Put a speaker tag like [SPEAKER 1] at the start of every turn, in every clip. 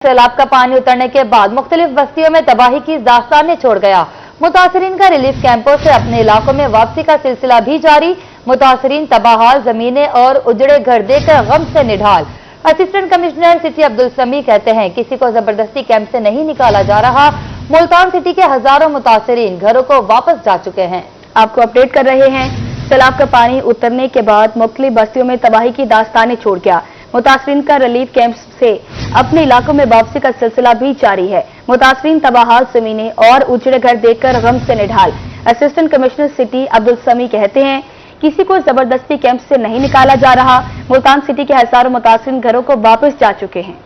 [SPEAKER 1] सैलाब का पानी उतरने के बाद मुख्तलिफ बस्तियों में तबाही की दास्तानें छोड़ गया। मुतासरीन का रिलीफ कैंपों से अपने इलाकों में वापसी का सिलसिला भी जारी। मुतासरीन तबाहाल जमीनें और उजड़े घर देकर गम से निढाल। असिस्टेंट कमिश्नर सिटी अब्दुल समी कहते हैं, किसी को जबरदस्ती कैंप से नहीं निकाला जा रहा। मुल्तान सिटी के हजारों मुतासरीन घरों को वापस जा चुके हैं।
[SPEAKER 2] आपको अपडेट कर रहे हैं। सैलाब का पानी उतरने के बाद मुख्तलिफ बस्तियों में तबाही की दास्तानें छोड़ गया। मुतासरीन का रिलीफ कैंप से अपने इलाकों में वापसी का सिलसिला भी जारी है। मुतासरीन तबाहाल जमीनें और उजड़े घर देखकर गम से निढाल। असिस्टेंट कमिश्नर सिटी अब्दुल समी कहते हैं, किसी को जबरदस्ती कैंप से नहीं निकाला जा रहा। मुल्तान सिटी के हजारों मुतासरीन घरों को वापस जा चुके हैं।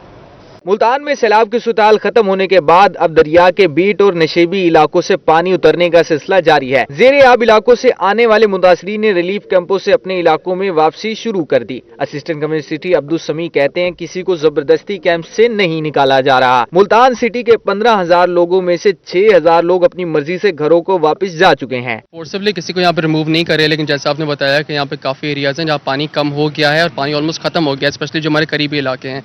[SPEAKER 3] मुल्तान में सैलाब की सुताल खत्म होने के बाद अब दरिया के बीट और नशेबी इलाकों से पानी उतरने का सिलसिला जारी है। ज़ेरे आब इलाकों से आने वाले मुतासरीन ने रिलीफ कैंपों से अपने इलाकों में वापसी शुरू कर दी। असिस्टेंट कमिश्नर सिटी अब्दुल समी कहते हैं, किसी को जबरदस्ती कैंप से नहीं निकाला जा रहा। मुल्तान सिटी के 15,000 लोगों में से 6,000 लोग अपनी मर्जी से घरों को वापस जा चुके हैं।
[SPEAKER 4] फोर्सिबली किसी को यहाँ पे रिमूव नहीं करे, लेकिन जैसा आपने बताया कि यहाँ पे काफी एरियाज हैं जहाँ पानी कम हो गया है और पानी ऑलमोस्ट खत्म हो गया है, स्पेशली जो हमारे करीबी इलाके हैं।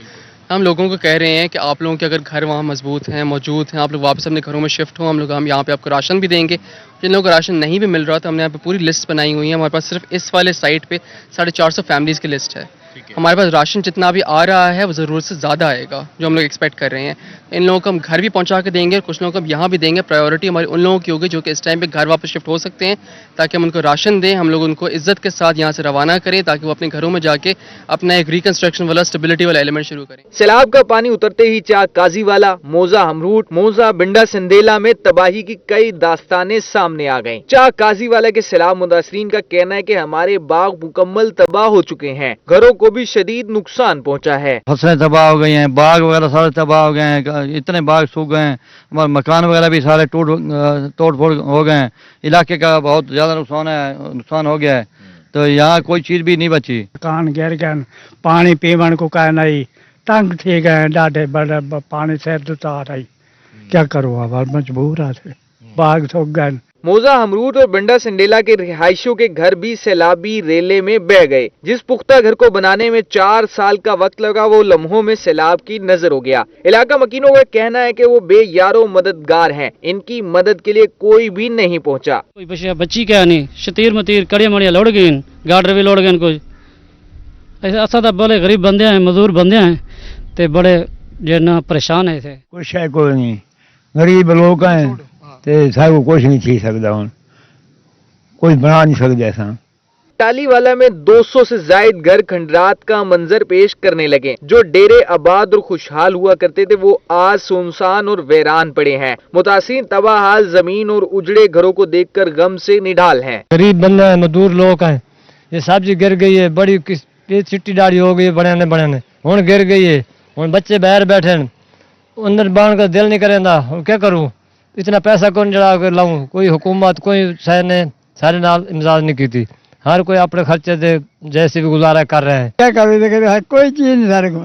[SPEAKER 4] हम लोगों को कह रहे हैं कि आप लोगों के अगर घर वहाँ मजबूत हैं, मौजूद हैं, आप लोग वापस अपने घरों में शिफ्ट हो। हम यहाँ पे आपको राशन भी देंगे। जिन लोगों को राशन नहीं भी मिल रहा तो हमने यहाँ पे पूरी लिस्ट बनाई हुई है। हमारे पास सिर्फ इस वाले साइट पे 450 फैमिलीज की लिस्ट है। हमारे पास राशन जितना भी आ रहा है वो ज़रूरत से ज़्यादा आएगा जो हम लोग एक्सपेक्ट कर रहे हैं। इन लोगों को हम घर भी पहुंचा के देंगे और कुछ लोगों को हम यहाँ भी देंगे। प्रायोरिटी हमारी उन लोगों की होगी जो कि इस टाइम पे घर वापस शिफ्ट हो सकते हैं, ताकि हम उनको राशन दें। हम लोग उनको इज्जत के साथ यहाँ से रवाना करें ताकि वो अपने घरों में जाके अपना एक रिकंस्ट्रक्शन वाला, स्टेबिलिटी वाला एलिमेंट शुरू करें।
[SPEAKER 3] सैलाब का पानी उतरते ही चाक काजीवाला, मोजा हमरूट, मोजा बिंडा सिंदेला में तबाही की कई दास्तानें सामने आ गईं। चाक काजीवाला के सैलाब मुतासरीन का कहना है कि हमारे बाग मुकम्मल तबाह हो चुके हैं, घरों को भी शदीद नुकसान पहुंचा है।
[SPEAKER 5] फसलें तबाह हो गई हैं, बाग वगैरह सारे तबाह हो गए हैं, इतने बाग सूख गए हैं, हमारे मकान वगैरह भी सारे तोड़ फोड़ हो गए हैं। इलाके का बहुत ज्यादा नुकसान हो गया है, तो यहाँ कोई चीज भी नहीं बची।
[SPEAKER 6] मकान गिर गए, पानी पीवन को कह नहीं, तंग थी गए, डाढ़े बड़े पानी से आ रही, क्या करो अब मजबूर है, बाग सूख गए।
[SPEAKER 3] मोजा हमरूट और बिंडा सिंडेला के रिहायशियों के घर भी सैलाबी रेले में बह गए। जिस पुख्ता घर को बनाने में 4 साल का वक्त लगा, वो लम्हों में सैलाब की नजर हो गया। इलाका मकीनों का कहना है कि वो बेयारो मददगार हैं, इनकी मदद के लिए कोई भी नहीं पहुंचा।
[SPEAKER 7] कोई बच्ची क्या नहीं, शतीर मतीर कड़े मड़िया लौड़ गए, गाडर भी लौड़ गए। कोई ऐसा तो बड़े गरीब बंदे हैं, मजदूर बंदे हैं, ते बड़े जो ना परेशान है।
[SPEAKER 5] कुछ है कोई नहीं, गरीब लोग हैं, सारे कुछ नहीं छी सकता, कुछ बना नहीं सकते ऐसा।
[SPEAKER 3] टालीवाला में 200 से जायद घर खंडरात का मंजर पेश करने लगे। जो डेरे आबाद और खुशहाल हुआ करते थे वो आज सुनसान और वीरान पड़े हैं। मुतासिर तबाहाल जमीन और उजड़े घरों को देखकर गम से निढाल हैं।
[SPEAKER 7] गरीब बंदे हैं, मजदूर लोग हैं, ये सब्जी गिर गई है, बड़ी चिट्टी दाढ़ी हो गई, बड़े ने हूं गिर गई है, हूं बच्चे बाहर बैठे अंदर बाण का दिल नहीं करेंदा, क्या करूं, इतना पैसा कौन जड़ा कर लाऊं। कोई हुकूमत कोई शहर ने सारे नाल इमदाद नहीं की थी, हर कोई अपने खर्चे से जैसे भी गुजारा कर रहे हैं।
[SPEAKER 6] क्या करो, कोई चीज नहीं सारे को,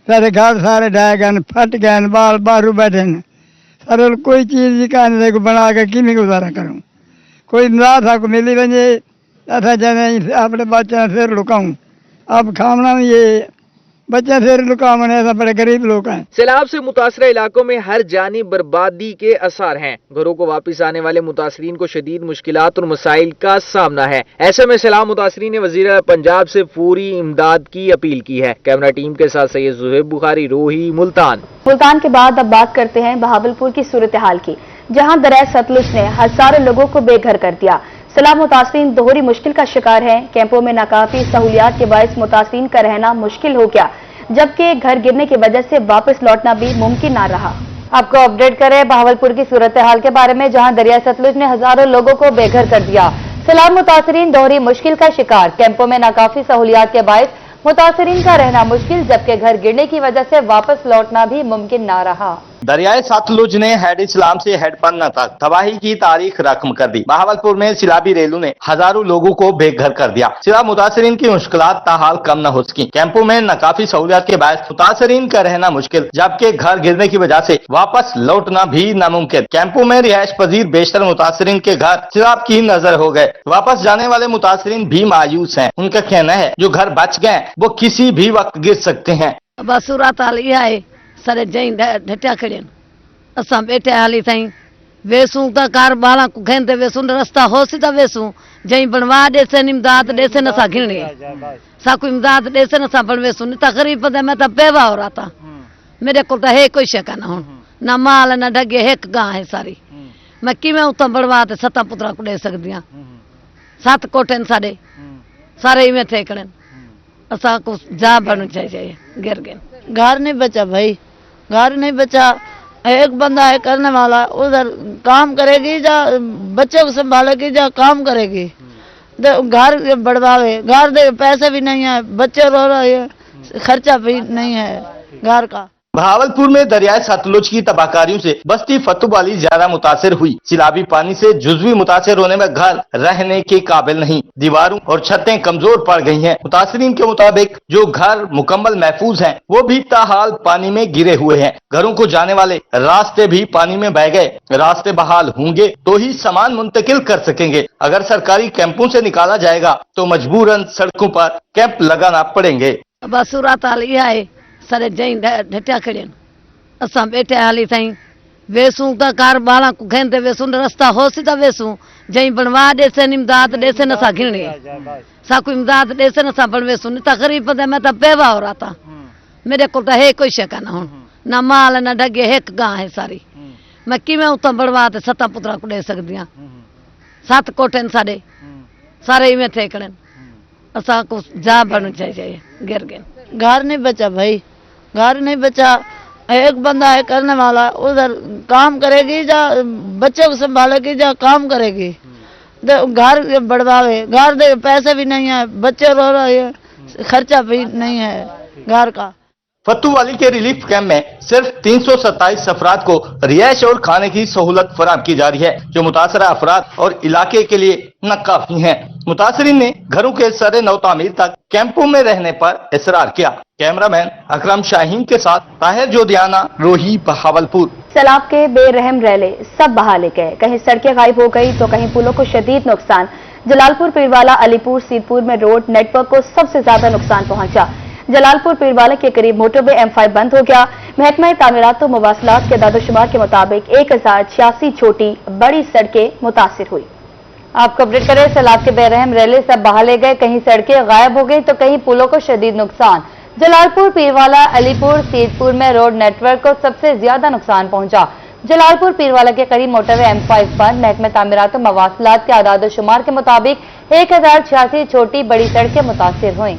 [SPEAKER 6] सारे घर सारे ढह गए, फट गए, बाल बारू बैठे सारे, कोई चीज का नहीं बना के कि गुजारा करूं। कोई ना को मिली वजे अथा जाने अपने बच्चे फिर लुकाऊं, अब खाना ये बच्चे फिर लुकावने, ऐसा बड़े गरीब लोग हैं।
[SPEAKER 3] सैलाब से मुतासरा इलाकों में हर जानी बर्बादी के असर हैं। घरों को वापस आने वाले मुतासरीन को शदीद मुश्किलात और मसाइल का सामना है। ऐसे में सैलाब मुतासरीन ने वजीर पंजाब से पूरी इमदाद की अपील की है। कैमरा टीम के साथ सैयद जुहैब बुखारी, रोही, मुल्तान।
[SPEAKER 2] मुल्तान के बाद अब बात करते हैं बहावलपुर की सूरत हाल की, जहां दरिया सतलुज ने हजारों लोगों को बेघर कर दिया। सैलाब मुतासरीन दोहरी मुश्किल का शिकार हैं। कैंपों में नाकाफी सहूलियात के बायस मुतासरीन का रहना मुश्किल हो गया, जबकि घर गिरने की वजह से वापस लौटना भी मुमकिन ना रहा।
[SPEAKER 1] आपको अपडेट करें बहावलपुर की सूरत हाल के बारे में, जहां दरिया सतलुज ने हजारों लोगों को बेघर कर दिया। सैलाब मुतासरीन दोहरी मुश्किल का शिकार, कैंपों में नाकाफी सहूलियात के बायस मुतासरीन का रहना मुश्किल, जबकि घर गिरने की वजह से वापस लौटना भी मुमकिन ना रहा।
[SPEAKER 8] दरियाए सतलुज ने हेड इस्लाम से हेड पन्ना तक तबाही की तारीख रकम कर दी। बहावलपुर में सैलाबी रेलू ने हजारों लोगों को बेघर कर दिया। सैलाब मुतासरीन की मुश्किलात ताहाल कम न हो सकी। कैंपों में नाकाफी सहूलियात के बाद मुतासरीन का रहना मुश्किल, जबकि घर गिरने की वजह से वापस लौटना भी नामुमकिन। कैंपों में रिहायश पजीर बेशतर मुतासरीन के घर सैलाब की नजर हो गए। वापस जाने वाले मुतासरीन भी मायूस हैं। उनका कहना है जो घर बच गए वो किसी भी वक्त गिर सकते हैं।
[SPEAKER 9] बस सूरत हाल ये है, सारे जई ढटिया खड़े असां बैठे हाली ताईं वेसूं त कार बाला को खेंदे वेसूं रास्ता होसी त वेसूं जई बनवा देसन इमदाद देसन असां घिरणे साकू इमदाद देसन असां बन वेसूं न त गरीब बंदे मैं त बेवा हो रहा था मेरे को तो है कोई शक ना हुन ना माल ना ढगे एक गां है सारी मैं किवें उतां बनवा ते सत्ता पुत्रा को दे सकदी हां 7 कोठन साडे सारे इवें थे कड़न असा को जा बनना चाहिए गिर गए घर नहीं बचा भाई घर नहीं बचा एक बंदा है करने वाला उधर काम करेगी जा बच्चे को संभालेगी जा काम करेगी घर बढ़वावे घर दे पैसे भी नहीं है बच्चे रो रहे हैं खर्चा भी नहीं है घर का
[SPEAKER 8] बहावलपुर में दरियाए सतलुज की तबाहकारियों से बस्ती फतुवाली ज्यादा मुतासिर हुई। सैलाबी पानी से जुज़वी मुतासिर होने में घर रहने के काबिल नहीं, दीवारों और छतें कमजोर पड़ गई हैं। मुतासिरीन के मुताबिक जो घर मुकम्मल महफूज हैं, वो भी ताहाल पानी में गिरे हुए हैं। घरों को जाने वाले रास्ते भी पानी में बह गए। रास्ते बहाल होंगे तो ही सामान मुंतकिल कर सकेंगे। अगर सरकारी कैंपों से निकाला जाएगा तो मजबूरन सड़कों पर कैंप लगाना पड़ेंगे।
[SPEAKER 9] बस सूरत हाल इहा है सारे जई ढटिया खड़े असां बैठे हाली ताईं वेसूं त कार बाला को खेंदे वेसूं रास्ता होसी त वेसूं जई बनवा देसन इमदाद देसन असां घिरणे साकू इमदाद देसन असां बन वेसूं न त गरीब बंदे मैं त बेवा हो रहा था मेरे को तो है कोई शक ना हुन ना माल ना ढगे एक गां है सारी मैं किवें उतां बनवा ते सत्ता पुत्रा को दे सकदी हां 7 कोठन साडे सारे इवें थे कड़न असा को जा बनना चाहिए गिर गए घर नहीं बचा भाई घर नहीं बचा एक बंदा है करने वाला उधर काम करेगी जा बच्चे को संभालेगी जा काम करेगी घर बढ़वावे घर दे पैसे भी नहीं है बच्चे रो रहे हैं खर्चा भी नहीं है घर का।
[SPEAKER 8] फतुवाली के रिलीफ कैंप में सिर्फ 327 अफराद को रिहाइश और खाने की सहूलत फराहम की जा रही है, जो मुतासरा अफराद और इलाके के लिए नाकाफी है। मुतासरीन ने घरों के सरे नौ तामीर तक कैंपों में रहने पर इसरार किया। कैमरामैन अकरम शाहीन के साथ ताहिर जोधियाना, रोही, बहावलपुर।
[SPEAKER 2] सैलाब के बेरहम रैले सब बहा ले गए, कहीं सड़कें गायब हो गई तो कहीं पुलों को शदीद नुकसान। जलालपुर पीरवाला अलीपुर सीतपुर में रोड नेटवर्क को सबसे ज्यादा नुकसान पहुंचा। जलालपुर पीरवाला के करीब मोटरवे M5 बंद हो गया। महकमा तामीरात और मवासलात के दादोशुमार के मुताबिक 1086 छोटी बड़ी सड़कें मुतासिर हुई।
[SPEAKER 1] आपको अपडेट करें, सैलाब के बेरहम रैले सब बहा ले गए, कहीं सड़कें गायब हो गई तो कहीं पुलों को शदीद नुकसान। जलालपुर पीरवाला अलीपुर सीतपुर में रोड नेटवर्क को सबसे ज्यादा नुकसान पहुंचा। जलालपुर पीरवाला के करीब मोटरवे M5 बंद। महकमा तामीरात और मवासलात के आदाद-ओ-शुमार के मुताबिक 1086 छोटी बड़ी सड़कें मुतासिर हुई।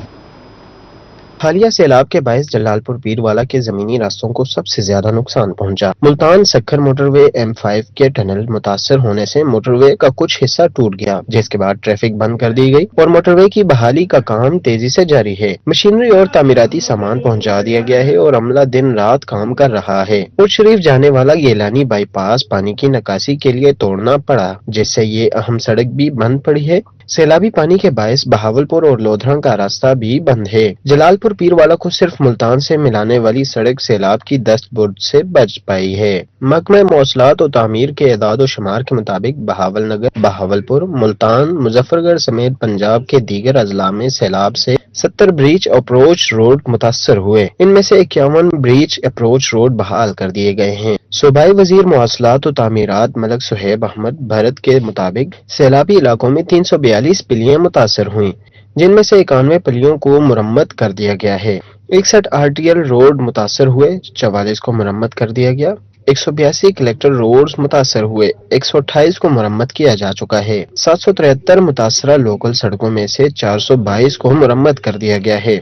[SPEAKER 10] हालिया सैलाब के बायस जलालपुर पीरवाला के जमीनी रास्तों को सबसे ज्यादा नुकसान पहुंचा। मुल्तान सक्खर मोटरवे M5 के टनल मुतासर होने से मोटरवे का कुछ हिस्सा टूट गया, जिसके बाद ट्रैफिक बंद कर दी गई और मोटरवे की बहाली का काम तेजी से जारी है। मशीनरी और तामीराती सामान पहुंचा दिया गया है और अमला दिन रात काम कर रहा है। उर्ज शरीफ जाने वाला गेलानी बाईपास पानी की निकासी के लिए तोड़ना पड़ा, जिससे ये अहम सड़क भी बंद पड़ी है। सैलाबी पानी के बायस बहावलपुर और लोधरा का रास्ता भी बंद है। जलालपुर पीरवाला को सिर्फ मुल्तान से मिलाने वाली सड़क सैलाब की दस्त बुर्द से बच पाई है। महकमा मौसलात और तामीर के एदाद शुमार के मुताबिक बहावल नगर, बहावलपुर, मुल्तान, मुजफ्फरगढ़ समेत पंजाब के दीगर अजला में सैलाब से 70 ब्रीच अप्रोच रोड मुतासर हुए। इनमें से 51 ब्रीच अप्रोच रोड बहाल कर दिए गए हैं। सूबाई वजीर मौसलात और तामीरात मलक सुहेब अहमद भरत के मुताबिक सैलाबी इलाकों में 342 पिलियां मुतासर हुई, जिनमें से 91 पिलियों को मुरम्मत कर दिया गया है। 61 RTL रोड मुतासर हुए, 44 को मुरम्मत कर दिया गया। 182 कलेक्टर रोड्स मुतासर हुए, 128 को मुरम्मत किया जा चुका है। 773 मुतासरा लोकल सड़कों में से 422 को मुरम्मत कर दिया गया है।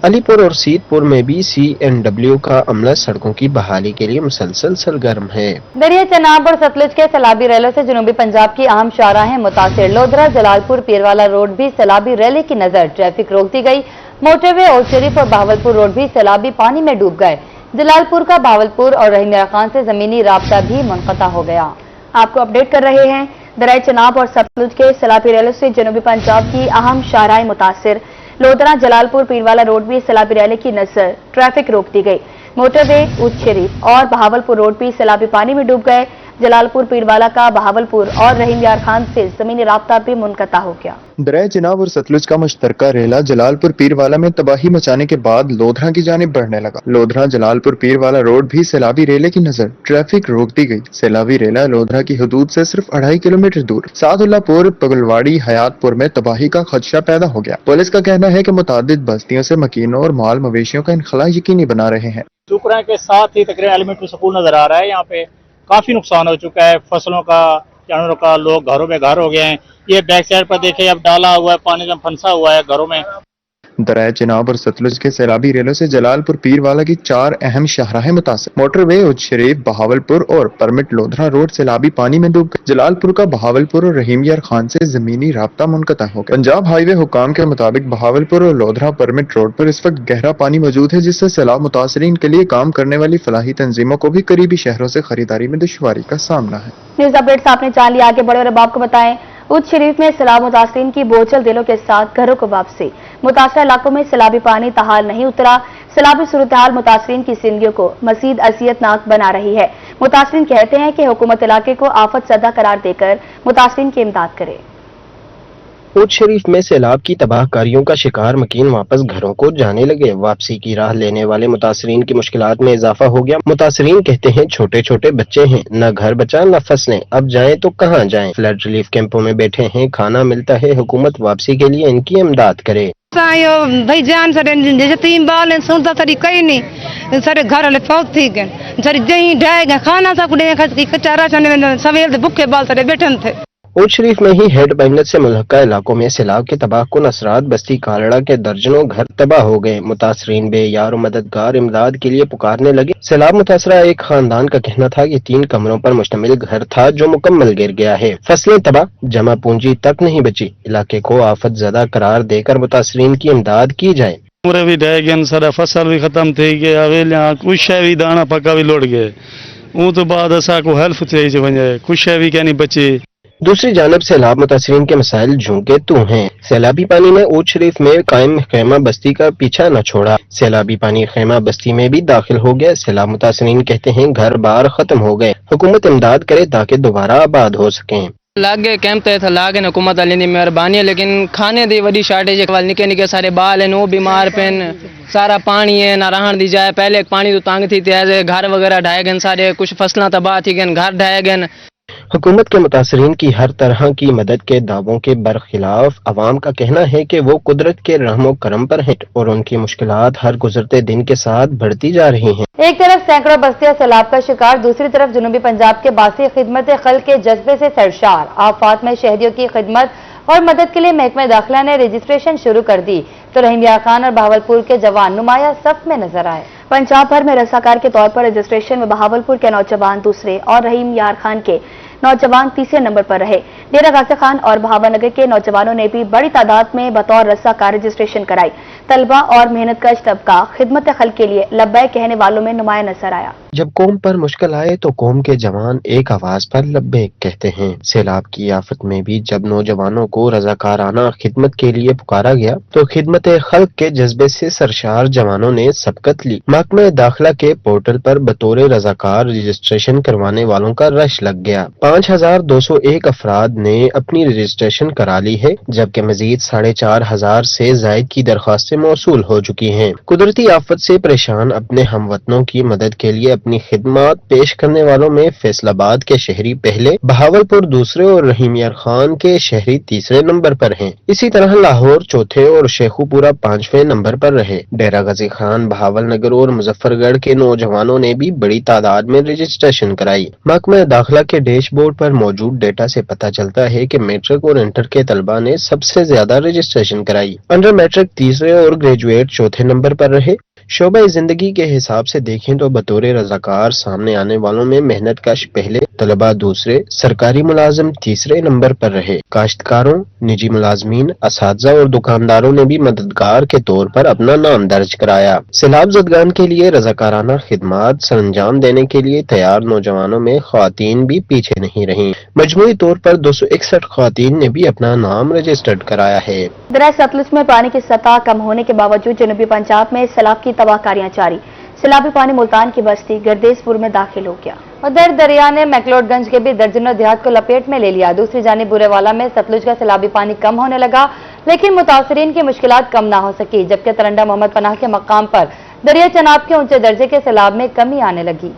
[SPEAKER 10] अलीपुर और सीतपुर में भी CNW का अमला सड़कों की बहाली के लिए मुसलसल सरगर्म है।
[SPEAKER 1] दरिया चनाब और सतलुज के सैलाबी रैलों से जनूबी पंजाब की अहम शाहराहें मुतासिर। लोधरा, जलालपुर, पीरवाला रोड भी सैलाबी रैली की नजर, ट्रैफिक रोक दी गई। मोटरवे ओल्ड शरीफ और बहावलपुर रोड भी सैलाबी पानी में डूब गए। जलालपुर का बहावलपुर और रहीमिया खान से जमीनी राब्ता भी मुनक़ता हो गया।
[SPEAKER 2] आपको अपडेट कर रहे हैं, दरिया चनाब और सतलुज के सैलाबी रैलों से जनूबी पंजाब की अहम शाहराहें मुतासिर। लोधरा, जलालपुर, पीरवाला रोड भी सैलाबी रैली की नजर, ट्रैफिक रोक दी गई। मोटरवे, उच्च शरीफ और बहावलपुर रोड भी सैलाबी पानी में डूब गए। जलालपुर पीरवाला का बहावलपुर और रहीम यार खान से जमीनी राब्ता भी मुनक़ता हो गया।
[SPEAKER 11] दरिया चिनाब और सतलुज का मुश्तरका रेला जलालपुर पीरवाला में तबाही मचाने के बाद लोधरा की जानिब बढ़ने लगा। लोधरा जलालपुर पीरवाला रोड भी सैलाबी रेले की नजर ट्रैफिक रोक दी गई। सैलाबी रेला लोधरा की हदूद से सिर्फ 2.5 किलोमीटर दूर सादुल्लापुर पगलवाड़ी हयातपुर में तबाही का खदशा पैदा हो गया। पुलिस का कहना है कि मुतादिद बस्तियों से मकीनों और माल मवेशियों का इनखला यकीनी बना रहे हैं।
[SPEAKER 12] शुक्र है के साथ ही तकरीबन एलिमेंट्री स्कूल नजर आ रहा है। यहाँ पे काफी नुकसान हो चुका है, फसलों का, जानवरों का, लोग घरों में घर हो गए हैं। ये बैक साइड पर देखे अब डाला हुआ है, पानी में फंसा हुआ है घरों में।
[SPEAKER 11] दरिया चिनाब और सतलुज के सैलाबी रेलों से जलालपुर पीरवाला की 4 अहम शाहराहें मुतासिर। मोटरवे उज शरीफ बहावलपुर और परमिट लोधरा रोड सैलाबी पानी में डूब गए। जलालपुर का बहावलपुर और रहीम यार खान से जमीनी राब्ता मुनक़ता हो गया। पंजाब हाईवे हुकाम के मुताबिक बहावलपुर और लोधरा परमिट रोड पर इस वक्त गहरा पानी मौजूद है, जिससे सैलाब मुतासरीन के लिए काम करने वाली फलाही तंजीमों को भी करीबी शहरों से खरीदारी में दुश्वारी का सामना है।
[SPEAKER 2] न्यूज अपडेट्स आपने जान लिया, आगे बढ़े और अब आपको बताएं उज शरीफ में सैलाब मुतासरीन की बोझल दिलों के साथ घरों को वापसी। मुतासरा इलाकों में सैलाबी पानी ताहाल नहीं उतरा। सैलाबी सूरत हाल मुतासरीन की जिंदगियों को मजीद असियतनाक बना रही है। मुतासरीन कहते हैं कि हुकूमत इलाके को आफत ज़दा करार देकर मुतासरीन की इमदाद करे।
[SPEAKER 10] उज शरीफ में सैलाब की तबाहकारियों का शिकार मकीन वापस घरों को जाने लगे। वापसी की राह लेने वाले मुतासरीन की मुश्किलात में इजाफा हो गया। मुतासरीन कहते हैं छोटे छोटे बच्चे हैं, न घर बचा न फसलें, अब जाएं तो कहाँ जाएं। फ्लड रिलीफ कैंपों में बैठे हैं, खाना मिलता है, हुकूमत वापसी के लिए इनकी इमदाद करे।
[SPEAKER 9] भाई जान सर 3 बाल सुनता सरी कहीं नहीं सर घर वाले बहुत ठीक है सर जही ढह गए खाना सब कचारा सवेल भूखे बाल सर बैठे थे।
[SPEAKER 10] उज शरीफ में ही हेड बैंगत से मुल्हका इलाकों में सैलाब के तबाहकुन असरात बस्ती कालड़ा के दर्जनों घर तबाह हो गए। मुतासरीन बेयार मददगार इमदाद के लिए पुकारने लगे। सैलाब मुतासरा एक खानदान का कहना था कि 3 कमरों पर मुश्तमिल घर था जो मुकम्मल गिर गया है। फसलें तबाह, जमा पूंजी तक नहीं बची। इलाके को आफत ज़दा करार देकर मुतासरीन की इमदाद की जाए।
[SPEAKER 13] भी ढह गए, सारा फसल भी खत्म थी गया, वेलियां कुछ भी दाना पक्का भी लुट गए। वो तो बाद असा को हेल्प चाहिए वने कुछ भी क्या नहीं बची।
[SPEAKER 10] दूसरी जानब सैलाब मुतासरीन के मसाइल झुंके तू हैं। सैलाबी पानी ने उज शरीफ में कायम खैमा बस्ती का पीछा न छोड़ा। सैलाबी पानी खैमा बस्ती में भी दाखिल हो गया। सैलाब मुतासरीन कहते हैं घर बार खत्म हो गए, हुकूमत इमदाद करे ताकि दोबारा आबाद हो सकें।
[SPEAKER 4] लागे कैंप तो लागे न हुकूमत वाली की मेहरबानी है, लेकिन खाने दी वही शार्टेज है। निके निके सारे बाल हैं, वो बीमार पेन, सारा पानी है ना रहन दी जाए। पहले पानी तो तंग थी, घर वगैरह ढाए गए, सारे कुछ फसलें तबाह थी गए, घर ढाए गए।
[SPEAKER 10] हुकूमत के मुतासरीन की हर तरह की मदद के दावों के बरखिलाफ अवाम का कहना है कि वो कुदरत के रहमो करम पर हैं और उनकी मुश्किलात हर गुजरते दिन के साथ बढ़ती जा रही हैं।
[SPEAKER 1] एक तरफ सैकड़ों बस्तियां सैलाब का शिकार, दूसरी तरफ जनूबी पंजाब के बासी खिदमत खल के जज्बे से सरशार। आफात में शहरियों की खिदमत और मदद के लिए महकमा दाखिला ने रजिस्ट्रेशन शुरू कर दी, तो रहीम यार खान और बहावलपुर के जवान नुमाया सफ में नजर आए।
[SPEAKER 2] पंजाब भर में रसाकार के तौर पर रजिस्ट्रेशन में बहावलपुर के नौजवान दूसरे और रहीम यार खान के नौजवान तीसरे नंबर पर रहे। डेरा गाजी खान और भावनगर के नौजवानों ने भी बड़ी तादाद में बतौर रसाकार रजिस्ट्रेशन कराई। तलबा और मेहनतकश तबका खिदमत खल के लिए लब्बैक कहने वालों में नुमाया नजर आया।
[SPEAKER 10] जब कौम पर मुश्किल आए तो कौम के जवान एक आवाज पर लब्बैक कहते हैं। सैलाब की आफत में भी जब नौजवानों को रजाकाराना खिदमत के लिए पुकारा गया तो खिदमत खल्क के जज्बे से सरशार जवानों ने सबकत ली। महकमा दाखिला के पोर्टल पर बतौर रजाकार रजिस्ट्रेशन करवाने वालों का रश लग गया। 5201 अफराद ने अपनी रजिस्ट्रेशन करा ली है, जबकि मजीद 4500 से जायद की दरख्वास्तें मौसूल हो चुकी हैं। कुदरती आफत से परेशान अपने हमवतनों की मदद के लिए अपनी खिदमत पेश करने वालों में फैसलाबाद के शहरी पहले, बहावलपुर दूसरे और रहीम यार खान के शहरी तीसरे नंबर पर हैं। इसी तरह लाहौर चौथे और शेखुपुरा 5वें नंबर पर रहे। डेरा गाजी खान, बहावलनगर और मुजफ्फरगढ़ के नौजवानों ने भी बड़ी तादाद में रजिस्ट्रेशन कराई। महकमा दाखिला के डैशबोर्ड पर मौजूद डेटा से पता चलता है कि मैट्रिक और इंटर के तलबा ने सबसे ज्यादा रजिस्ट्रेशन कराई। अंडर मैट्रिक तीसरे और ग्रेजुएट चौथे नंबर पर रहे। शोबा जिंदगी के हिसाब से देखें तो बतौर रजाकार सामने आने वालों में मेहनत कश पहले, तलबा दूसरे, सरकारी मुलाजिम तीसरे नंबर पर रहे। काश्तकारों, निजी मुलाजमीन, असातिज़ा और दुकानदारों ने भी मददगार के तौर पर अपना नाम दर्ज कराया। सैलाब ज़दगान के लिए रजाकाराना खिदमत सरंजाम देने के लिए तैयार नौजवानों में ख्वातीन भी पीछे नहीं रही। मजमूई तौर पर 261 ख्वातीन ने भी अपना नाम रजिस्टर्ड कराया है।
[SPEAKER 2] दरिया सतलुज में पानी की सतह कम होने के बावजूद जनूबी पंजाब में सैलाब की तबाहकारियां जारी। सैलाबी पानी मुल्तान की बस्ती गर्देशपुर में दाखिल हो गया।
[SPEAKER 1] उधर दरिया ने मैक्लोडगंज के भी दर्जनों देहात को लपेट में ले लिया। दूसरी जानिब बुरेवाला में सतलुज का सैलाबी पानी कम होने लगा, लेकिन मुतासरीन की मुश्किलात कम ना हो सकी, जबकि तरंडा मोहम्मद पनाह के मकाम पर दरिया चनाब के ऊंचे दर्जे के सैलाब में कमी आने लगी।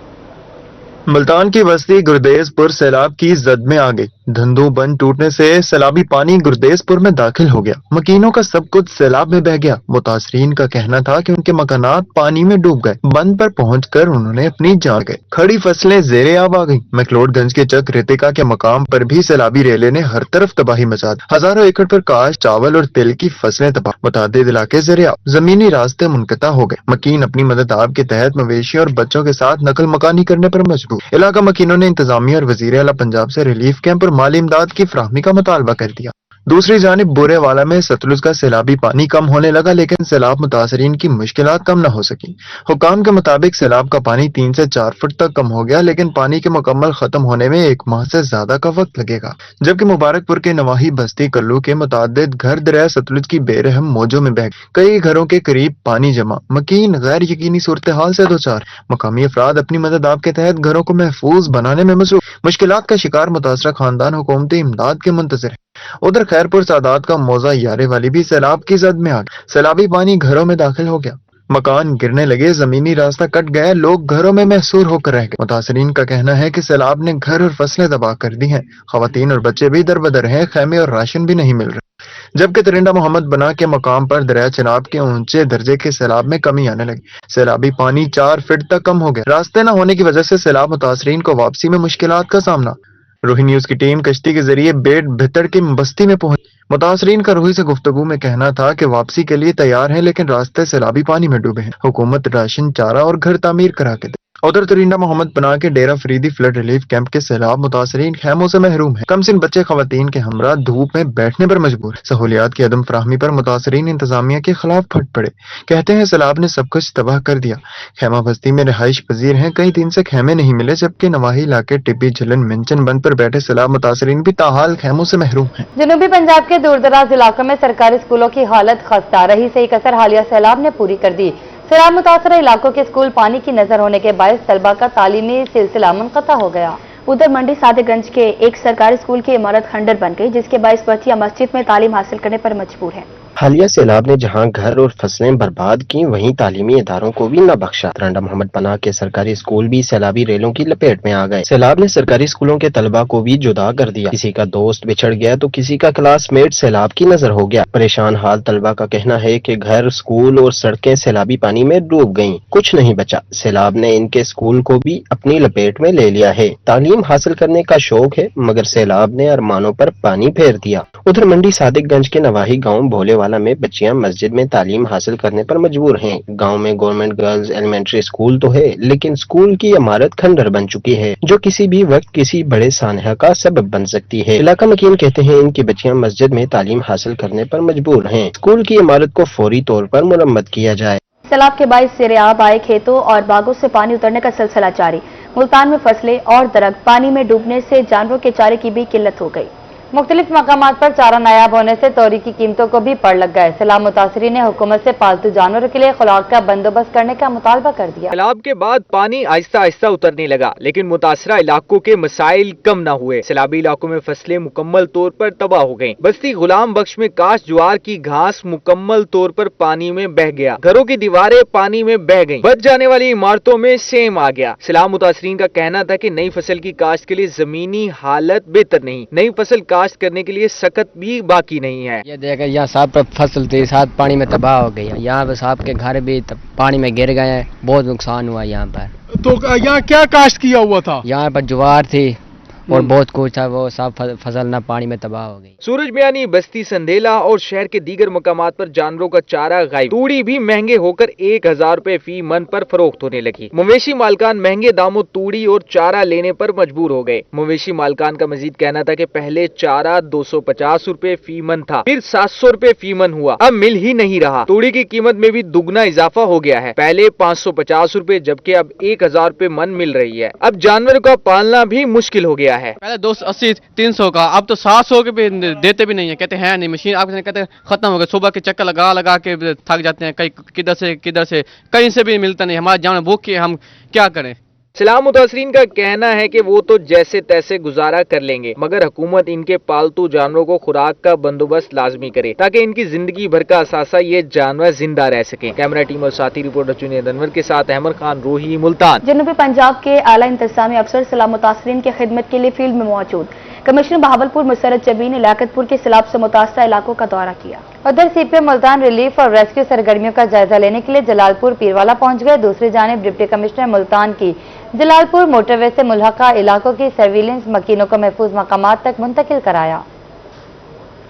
[SPEAKER 11] मुल्तान की बस्ती गुरदेसपुर सैलाब की जद में आ गई। धंधों बंद टूटने से सैलाबी पानी गुरदेसपुर में दाखिल हो गया। मकीनों का सब कुछ सैलाब में बह गया। मुतासरीन का कहना था कि उनके मकानात पानी में डूब गए। बंद पर पहुंचकर उन्होंने अपनी जान गए। खड़ी फसलें जेरे आब आ गई। मैक्लोडगंज के चक रितिका के मकाम पर भी सैलाबी रेले ने हर तरफ तबाही मचा दी। हजारों एकड़ पर काश, चावल और तिल की फसलें तबाह। मुतादिद इलाके जेरे आब, जमीनी रास्ते मुनक़ता हो गए। मकीन अपनी मदद आप के तहत मवेशी और बच्चों के साथ नकल मकानी करने पर मजबूर। इलाका मकीनों ने इंतजामिया और वजीर आला पंजाब से रिलीफ कैंप और माली इमदाद की फराहमी का मुतालबा कर दिया। दूसरी जानिब बुरेवाला में सतलुज का सैलाबी पानी कम होने लगा, लेकिन सैलाब मुतासरीन की मुश्किलात कम न हो सकी। हुकाम के मुताबिक सैलाब का पानी 3 से 4 फुट तक कम हो गया, लेकिन पानी के मुकम्मल खत्म होने में 1 माह से ज्यादा का वक्त लगेगा। जबकि मुबारकपुर के नवाही बस्ती कल्लू के मुतादिद घर दरिया सतलुज की बेरहम मौजों में बह, कई घरों के करीब पानी जमा। मकीन गैर यकीनी सूरत हाल से दो चार। मकामी अफराद अपनी मदद आप के तहत घरों को महफूज बनाने में मसरूफ। मुश्किलात का शिकार मुतासरा खानदान हुकूमती इमदाद के मुंतज़िर है। उधर खैरपुर सादात का मौजा यारे वाली भी सैलाब की जद में आ गया। सैलाबी पानी घरों में दाखिल हो गया। मकान गिरने लगे, जमीनी रास्ता कट गया, लोग घरों में महसूर होकर रह गए। मुतासरीन का कहना है कि सैलाब ने घर और फसलें तबाह कर दी हैं। खवातीन और बच्चे भी दरबदर हैं, खैमे और राशन भी नहीं मिल रहे। जबकि तरंडा मोहम्मद बना के मकाम पर दरिया चनाब के ऊंचे दर्जे के सैलाब में कमी आने लगी। सैलाबी पानी 4 फीट तक कम हो गया। रास्ते न होने की वजह से सैलाब मुतासरीन को वापसी में मुश्किलात का सामना। रोही न्यूज की टीम कश्ती के जरिए बेट भितड़ की बस्ती में पहुंची। मुतासरीन का रोही से गुफ्तगू में कहना था कि वापसी के लिए तैयार हैं, लेकिन रास्ते सैलाबी पानी में डूबे हैं। हुकूमत राशन, चारा और घर तामीर करा के दे। उधर तरिंडा मोहम्मद पनाह के डेरा फरीदी फ्लड रिलीफ कैंप के सैलाब मुतासरीन खैमों से महरूम है। कमसिन बच्चे खवातीन के हमरा धूप में बैठने पर मजबूर। सहूलियात की अदम फराहमी पर मुतासरीन इंतजामिया के खिलाफ फट पड़े। कहते हैं सैलाब ने सब कुछ तबाह कर दिया। खैमा बस्ती में रिहाइश पजीर हैं, कई दिन से खैमे नहीं मिले, जबकि नवाही इलाके टिब्बी झलन मिंचन बंद पर बैठे सैलाब मुतासरीन भी ताहाल खैमों से महरूम हैं।
[SPEAKER 1] जनूबी पंजाब के दूर दराज इलाकों में सरकारी स्कूलों की हालत खस्ता रही से एक असर हालिया सैलाब ने पूरी कर दी। सैलाब मुतासरा इलाकों के स्कूल पानी की नजर होने के बायस तलबा का तालीमी सिलसिला मुनक़ता हो गया।
[SPEAKER 2] उधर मंडी सादेगंज के एक सरकारी स्कूल की इमारत खंडर बन गई, जिसके बायस बच्चियां मस्जिद में तालीम हासिल करने पर मजबूर हैं।
[SPEAKER 10] हालिया सैलाब ने जहां घर और फसलें बर्बाद की, वहीं तालीमी इदारों को भी न बख्शा। तरंडा मोहम्मद पनाह के सरकारी स्कूल भी सैलाबी रेलों की लपेट में आ गए। सैलाब ने सरकारी स्कूलों के तलबा को भी जुदा कर दिया। किसी का दोस्त बिछड़ गया तो किसी का क्लासमेट सैलाब की नजर हो गया। परेशान हाल तलबा का कहना है कि घर, स्कूल और सड़कें सैलाबी पानी में डूब गयी, कुछ नहीं बचा। सैलाब ने इनके स्कूल को भी अपनी लपेट में ले लिया है। तालीम हासिल करने का शौक है, मगर सैलाब ने अरमानों पर पानी फेर दिया। उधर मंडी सादिकगंज के नवाही गाँव भोलेवाला में बच्चियां मस्जिद में तालीम हासिल करने पर मजबूर हैं। गांव में गवर्नमेंट गर्ल्स एलिमेंट्री स्कूल तो है, लेकिन स्कूल की इमारत खंडर बन चुकी है, जो किसी भी वक्त किसी बड़े सानहा का सबब बन सकती है। इलाका मकीन कहते हैं इनकी बच्चियां मस्जिद में तालीम हासिल करने पर मजबूर हैं। स्कूल की इमारत को फौरी तौर पर मुरम्मत किया जाए।
[SPEAKER 2] सैलाब के बायस ज़ेरे-आब आए खेतों और बागों से पानी उतरने का सिलसिला जारी। मुल्तान में फसलें और दरख्त पानी में डूबने से जानवरों के चारे की भी किल्लत हो गई। मुख्तलिफ मकामात पर चारा नायाब होने से तोरी की कीमतों को भी पड़ लग गए। सैलाब मुतासरीन ने हुकूमत से पालतू जानवरों के लिए खुराक का बंदोबस्त करने का मुतालबा कर दिया।
[SPEAKER 3] सैलाब के बाद पानी आहिस्ता आहिस्ता उतरने लगा, लेकिन मुतासरा इलाकों के मसाइल कम न हुए। सैलाबी इलाकों में फसलें मुकम्मल तौर पर तबाह हो गयी। बस्ती गुलाम बख्श में काश ज्वार की घास मुकम्मल तौर पर पानी में बह गया। घरों की दीवारें पानी में बह गयी। बच जाने वाली इमारतों में सेम आ गया। सैलाब मुतासरीन का कहना था कि नई फसल की काश्त के लिए जमीनी हालत बेहतर नहीं, नई फसल काश्त करने के लिए सख्त भी बाकी नहीं है।
[SPEAKER 14] ये देखा यहाँ साहब फसल थी, साथ पानी में तबाह हो गई। यहाँ पर साहब के घर भी पानी में गिर गए हैं, बहुत नुकसान हुआ यहाँ पर।
[SPEAKER 15] तो यहाँ क्या काश्त किया हुआ था?
[SPEAKER 14] यहाँ पर ज्वार थी और बहुत कुछ था, वो सब फसल ना पानी में तबाह हो गई।
[SPEAKER 3] सूरज बयानी, बस्ती संदेला और शहर के दीगर मकामात पर जानवरों का चारा गायब। तूड़ी भी महंगे होकर 1000 रुपए फी मन पर फरोख्त होने लगी। मवेशी मालकान महंगे दामों तूड़ी और चारा लेने पर मजबूर हो गए। मवेशी मालकान का मजीद कहना था कि पहले चारा 250 रुपए फी मन था, फिर 700 रुपए फी मन हुआ, अब मिल ही नहीं रहा। तूड़ी की कीमत में भी दुगना इजाफा हो गया है। पहले 550 रुपए जबकि अब 1000 रुपए मन मिल रही है। अब जानवर का पालना भी मुश्किल हो गया गया है।
[SPEAKER 4] पहले 280 300 का, अब तो 700 के भी देते भी नहीं है, कहते हैं नहीं मशीन, आप कहते हैं खत्म हो गया, सुबह के चक्कर लगा लगा के थक जाते हैं, कहीं किधर से कहीं से भी मिलता नहीं, हमारा जान भूख के हम क्या करें।
[SPEAKER 3] सैलाब मुतासरीन का कहना है कि वो तो जैसे तैसे गुजारा कर लेंगे, मगर हुकूमत इनके पालतू जानवरों को खुराक का बंदोबस्त लाजमी करे ताकि इनकी जिंदगी भर का असासा ये जानवर जिंदा रह सके। कैमरा टीम और साथी रिपोर्टर जुनैद अनवर के साथ अहमद खान, रोही, मुल्तान।
[SPEAKER 2] जनूबी पंजाब के आला इंतजामी अफसर सैलाब मुतासरीन की खिदमत के लिए फील्ड में मौजूद। कमिश्नर बहावलपुर मुसरत जबी ने लियाकतपुर के सैलाब से मुतासरा इलाकों का दौरा किया। उधर सीपीएम मुल्तान रिलीफ और रेस्क्यू सरगर्मियों का जायजा लेने के लिए जलालपुर पीरवाला पहुंच गए। दूसरी जानिब डिप्टी कमिश्नर मुल्तान की जलालपुर मोटरवे से मुल्हका इलाकों की सर्विलेंस मकीनों को महफूज मकामात तक मुंतकिल कराया।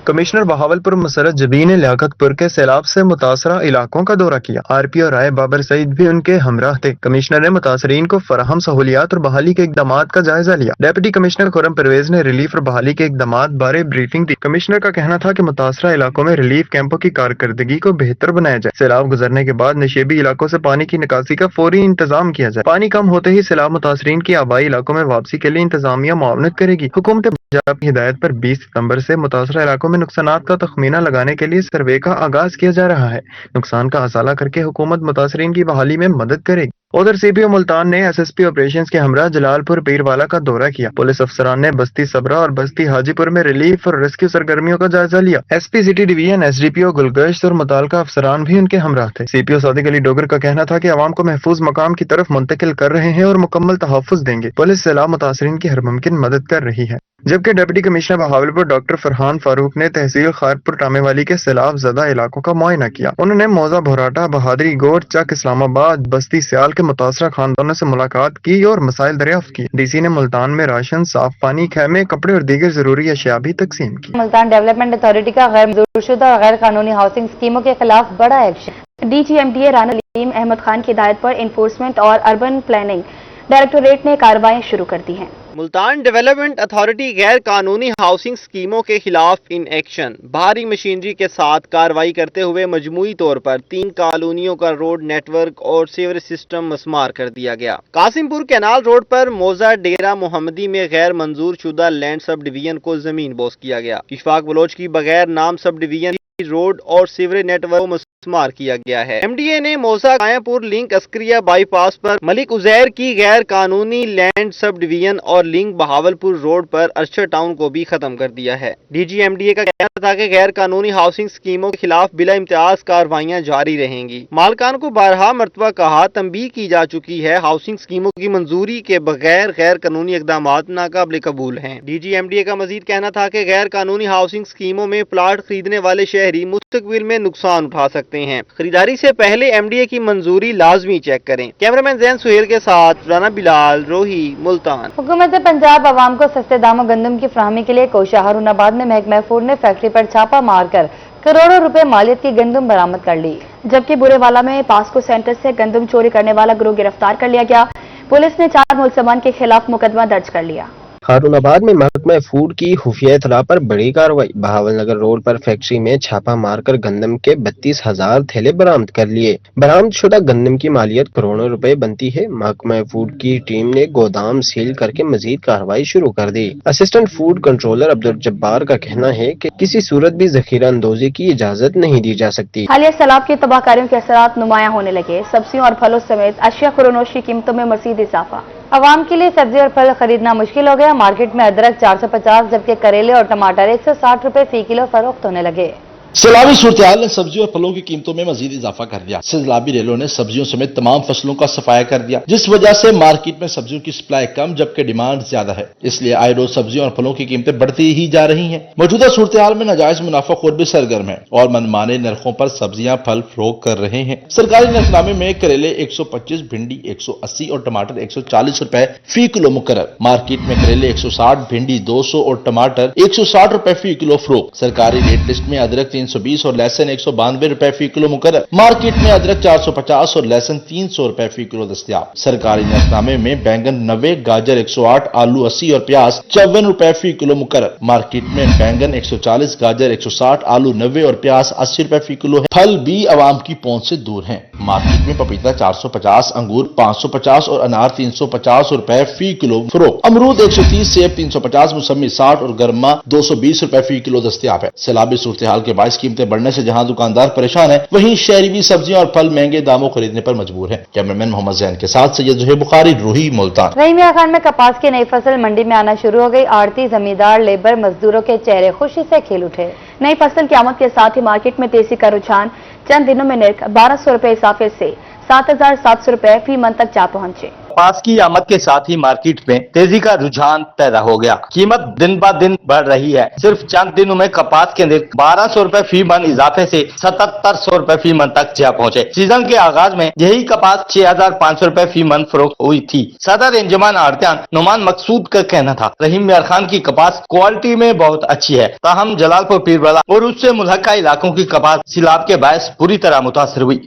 [SPEAKER 11] कमिश्नर बहावलपुर मुसरत जबी ने लियाकतपुर के सैलाब से मुतासरा इलाकों का दौरा किया। आरपी और राय बाबर सईद भी उनके हमराह थे। कमिश्नर ने मुतासरीन को फराहम सहूलियात और बहाली के इकदाम का जायजा लिया। डेप्यूटी कमिश्नर खुरम परवेज ने रिलीफ और बहाली के इकदाम बारे ब्रीफिंग दी। कमिश्नर का कहना था कि मुतासरा इलाकों में रिलीफ कैंपों की कारकर्दगी को बेहतर बनाया जाए। सैलाब गुजरने के बाद नशेबी इलाकों से पानी की निकासी का फौरी इंतजाम किया जाए। पानी कम होते ही सैलाब मुतासरीन की आबाई इलाकों में वापसी के लिए इंतजामिया मुआवनत करेगी। हुकूमत पंजाब की हिदायत पर 20 सितंबर से मुतासरा इलाकों में नुकसानात का तखमीना लगाने के लिए सर्वे का आगाज किया जा रहा है। नुकसान का असाला करके हुकूमत मुतासरीन की बहाली में मदद करेगी। उधर सीपीओ मुल्तान ने एसएसपी ऑपरेशंस के हमरा जलालपुर पीरवाला का दौरा किया। पुलिस अफसरान ने बस्ती सबरा और बस्ती हाजीपुर में रिलीफ और रेस्क्यू सरगर्मियों का जायजा लिया। SP city division, SDPO Gulgasht और मुताल्लिका अफसरान भी उनके हमरा थे। सीपीओ सादिक अली डोगर का कहना था कि आवाम को महफूज मकाम की तरफ मुंतकिल कर रहे हैं और मुकम्मल तहफ़्फ़ुज़ देंगे। पुलिस सैलाब मुतासरीन की हर मुमकिन मदद कर रही है। जबकि deputy commissioner Bahawalpur doctor Farhan Farooq ने तहसील खारपुर टामेवाली के सैलाब ज़दा इलाकों का मुआयना किया। उन्होंने मौजा भोराटा, बहादरी गोट, चक, इस्लामाबाद, बस्ती सियाल के मुतासरा खानदानों से मुलाकात की और मसाइल दरियाफ्त की। डीसी ने मुल्तान में राशन, साफ पानी, खेमे, कपड़े और दीगर जरूरी अशिया भी तकसीम की।
[SPEAKER 1] मुल्तान डेवलपमेंट अथॉरिटी का गैर मंजूरशुदा और गैर कानूनी हाउसिंग स्कीमों के खिलाफ बड़ा एक्शन।
[SPEAKER 2] डीजीएमडीए राना अलीम अहमद खान की हिदायत पर इन्फोर्समेंट और अर्बन प्लानिंग डायरेक्टोरेट ने कार्रवाई शुरू कर दी हैं।
[SPEAKER 16] मुल्तान डेवलपमेंट अथॉरिटी गैर कानूनी हाउसिंग स्कीमों के खिलाफ इन एक्शन भारी मशीनरी के साथ कार्रवाई करते हुए मजमूई तौर पर 3 कॉलोनियों का रोड नेटवर्क और सीवरेज सिस्टम मस्मार कर दिया गया। कासिमपुर कैनाल रोड पर मौजा डेरा मोहम्मदी में गैर मंजूर शुदा लैंड सब डिवीजन को जमीन बोस किया गया। इशफाक बलोच की बगैर नाम सब डिवीजन रोड और सीवरेज नेटवर्क मस्मार किया गया है। एमडीए ने मौसा कायापुर लिंक अस्करिया बाईपास पर मलिक उजैर की गैर कानूनी लैंड सब डिवीजन और लिंक बहावलपुर रोड पर अर्शर टाउन को भी खत्म कर दिया है। डीजीएमडीए का कहना था कि गैर कानूनी हाउसिंग स्कीमों के खिलाफ बिला इम्तियाज कार्रवाइयां जारी रहेंगी। मालकान को बारहा मरतबा कहा तंबीह की जा चुकी है, हाउसिंग स्कीमों की मंजूरी के बगैर गैर कानूनी इकदाम नाकाबिल कबूल हैं। डीजीएमडीए का मजीद कहना था कि गैर कानूनी हाउसिंग स्कीमों में प्लाट खरीदने वाले शहरी मुस्तकबिल में नुकसान उठा सकते हैं। खरीदारी से पहले एमडीए की मंजूरी लाजमी चेक करें। कैमरामैन जैन सुहेल के साथ राना बिलाल, रोही, मुल्तान।
[SPEAKER 1] हुकूमत पंजाब आवाम को सस्ते दामों गंदम की फराहमी के लिए कोशा हारूनाबाद में महकमा फूड ने फैक्ट्री पर छापा मारकर करोड़ों रुपए मालियत की गंदम बरामद कर ली।
[SPEAKER 2] जबकि बुरेवाला में पास्को सेंटर से गंदम चोरी करने वाला गिरोह गिरफ्तार कर लिया गया। पुलिस ने 4 मुलजमान के खिलाफ मुकदमा दर्ज कर लिया।
[SPEAKER 10] हारूनाबाद में महकमा फूड की खुफिया इत्तला पर बड़ी कार्रवाई। बहावल नगर रोड पर फैक्ट्री में छापा मारकर गंदम के 32,000 थैले बरामद कर लिए। बरामद शुदा गंदम की मालियत करोड़ों रुपए बनती है। महकमा फूड की टीम ने गोदाम सील करके मजीद कार्रवाई शुरू कर दी। Assistant food controller Abdul Jabbar का कहना है कि किसी सूरत भी जखीरा अंदोजी की इजाजत नहीं दी जा सकती।
[SPEAKER 2] हालिया सैलाब की तबाहकारियों के असरात नुमायां होने लगे। सब्जियों और फलों समेत अशिया खुरनोश की कीमतों में मजीद इजाफा।
[SPEAKER 1] आवाम के लिए सब्जी और फल खरीदना मुश्किल हो गया। मार्केट में अदरक 450 जबकि करेले और टमाटर 160 रुपए फी किलो फरोख्त होने लगे।
[SPEAKER 17] सैलाबी सूरत ने सब्जियों और फलों की कीमतों में मजीद इजाफा कर दिया। सैलाबी रेलों ने सब्जियों समेत तमाम फसलों का सफाया कर दिया, जिस वजह से मार्केट में सब्जियों की सप्लाई कम जबकि डिमांड ज्यादा है। इसलिए आए रोज सब्जियों और फलों की कीमतें बढ़ती ही जा रही हैं। मौजूदा सूरत में नाजायज मुनाफाखोर भी सरगर्म है और मनमाने नरखों पर सब्जियां फल फरोख्त कर रहे हैं। सरकारी नजरनामे में करेले 125, भिंडी 180 और टमाटर 140 रुपए फी किलो मुकर्रर। मार्केट में करेले 160, भिंडी 200 और टमाटर 160 रुपए फी किलो फरोख्त। सरकारी रेट लिस्ट में अदरक 320 और लहसुन 192 रुपए फी किलो मुकर्रर। मार्केट में अदरक 450 और लहसुन 300 रुपए फी किलो दस्तयाब। सरकारी नसनामे में बैंगन 90, गाजर 108, आलू 80 और प्याज 54 रुपए फी किलो मुकर्रर। मार्केट में बैंगन 140, गाजर 160, आलू 90 और प्याज 80 रुपए फी किलो है। फल भी आवाम की पहुंच से दूर हैं। मार्केट में पपीता 450, अंगूर 550 और अनार 350 रुपए फी किलो फरोख्त। अमरूद 130, सेब 350, मौसमी 60 और गर्मा 220 रुपए फी किलो दस्तयाब है। सैलाबी सूरत हाल के बायस कीमतें बढ़ने से जहां दुकानदार परेशान है, वहीं शहरी भी सब्जियां और फल महंगे दामों खरीदने पर मजबूर है। कैमरामैन मोहम्मद जैन के साथ सैयद जुहैब बुखारी, रोही, मुल्तान।
[SPEAKER 1] रहीमिया खान में कपास की नई फसल मंडी में आना शुरू हो गई। आड़ती, जमींदार, लेबर, मजदूरों के चेहरे खुशी से खिल उठे।
[SPEAKER 2] नई फसल की आमद के साथ ही मार्केट में तेजी का रुझान। चंद दिनों में नर्ख 1200 रुपए इजाफे से 7700 रुपए फी मन तक जा पहुंचे।
[SPEAKER 8] कपास की आमद के साथ ही मार्केट में तेजी का रुझान पैदा हो गया। कीमत दिन ब दिन बढ़ रही है। सिर्फ चंद दिनों में कपास के नर्ख 1200 रुपए फी मन इजाफे से 7700 रुपए फी मन तक जा पहुंचे। सीजन के आगाज में यही कपास 6500 रुपए फी मन फरोख्त हुई थी। सदर इंजमान आड़तियान नुमान मकसूद का कहना था, रहीम यार खान की कपास क्वालिटी में बहुत अच्छी है, ताहम जलालपुर पीरवाला और उससे मुल्हका इलाकों की कपास सैलाब के बायस बुरी तरह मुतासर हुई।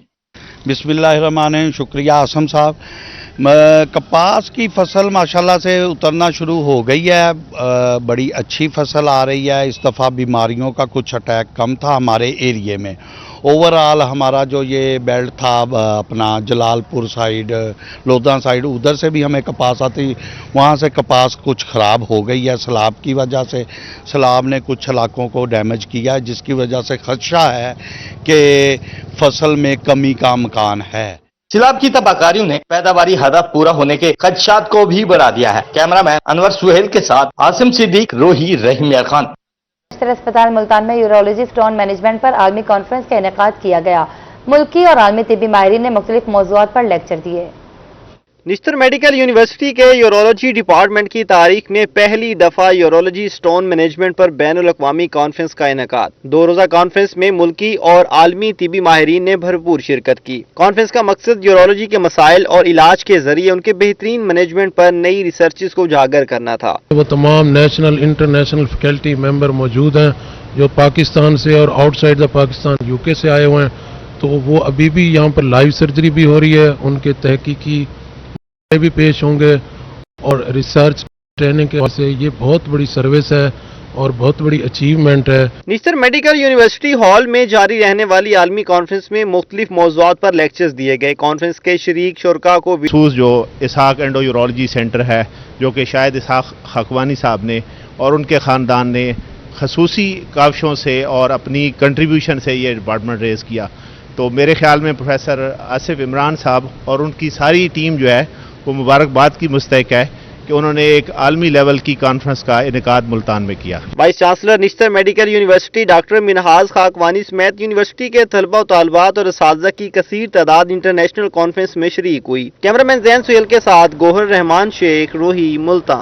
[SPEAKER 13] बिस्मिल्लाहिर्रहमानिर्रहीम। शुक्रिया आसम साहब। कपास की फसल माशाल्लाह से उतरना शुरू हो गई है। बड़ी अच्छी फसल आ रही है। इस दफ़ा बीमारियों का कुछ अटैक कम था हमारे एरिए में। ओवरऑल हमारा जो ये बेल्ट था अपना जलालपुर साइड, लोधा साइड, उधर से भी हमें कपास आती, वहाँ से कपास कुछ ख़राब हो गई है सैलाब की वजह से। सैलाब ने कुछ इलाकों को डैमेज किया है, जिसकी वजह से खदशा है कि फसल में कमी का इम्कान है।
[SPEAKER 8] सैलाब की तबाहकारियों ने पैदावारी हदफ पूरा होने के खदशात को भी बढ़ा दिया है। कैमरामैन अनवर सुहेल के साथ आसिम सिद्दीक, रोही, रहीम यार खान।
[SPEAKER 1] अस्पताल मुल्तान में यूरोलॉजी स्टोन मैनेजमेंट पर आलमी कॉन्फ्रेंस का इनेकाद किया गया। मुल्की और आलमी तिब्बी माहिरीन ने मुख्तलिफ मौज़ूआत पर लेक्चर दिए।
[SPEAKER 16] निश्तर मेडिकल यूनिवर्सिटी के यूरोलॉजी डिपार्टमेंट की तारीख में पहली दफा यूरोलॉजी स्टोन मैनेजमेंट पर बैनुल-अक़वामी कॉन्फ्रेंस का इनेकाद। 2 रोज़ा कॉन्फ्रेंस में मुल्की और आलमी तिब्बी माहिरीन ने भरपूर शिरकत की। कॉन्फ्रेंस का मकसद यूरोलॉजी के मसाइल और इलाज के जरिए उनके बेहतरीन मैनेजमेंट पर नई रिसर्चेस को उजागर करना था।
[SPEAKER 18] वो तमाम नेशनल इंटरनेशनल फैकल्टी मेंबर मौजूद हैं जो पाकिस्तान से और आउटसाइड द पाकिस्तान यूके से आए हुए हैं, तो वो अभी भी यहाँ पर लाइव सर्जरी भी हो रही है, उनके तहकीकी भी पेश होंगे और रिसर्च ट्रेनिंग के वजह से ये बहुत बड़ी सर्विस है और बहुत बड़ी अचीवमेंट है।
[SPEAKER 16] निश्तर मेडिकल यूनिवर्सिटी हॉल में जारी रहने वाली आलमी कॉन्फ्रेंस में मुख्तलिफ मौज़ूआत पर लेक्चर्स दिए गए। कॉन्फ्रेंस के शरीक शुरका को
[SPEAKER 19] जो इसहाक एंडो यूरोलॉजी सेंटर है, जो कि शायद इसहाक हकवानी साहब ने और उनके ख़ानदान ने खसूसी काविशों से और अपनी कंट्रीब्यूशन से ये डिपार्टमेंट रेज़ किया, तो मेरे ख्याल में प्रोफेसर आसिफ इमरान साहब और उनकी सारी टीम जो है वो मुबारकबाद की मुस्तहिक है कि उन्होंने एक आलमी लेवल की कॉन्फ्रेंस का इनेकाद मुल्तान में किया।
[SPEAKER 16] Vice chancellor Nishtar medical university doctor Minhaj Khakwani समेत यूनिवर्सिटी के तलबा तालिबात और असातिज़ा की कसीर तादाद इंटरनेशनल कॉन्फ्रेंस में शरीक हुई। कैमरामैन जैन सुहेल के साथ गोहर रहमान शेख, रोही, मुल्तान।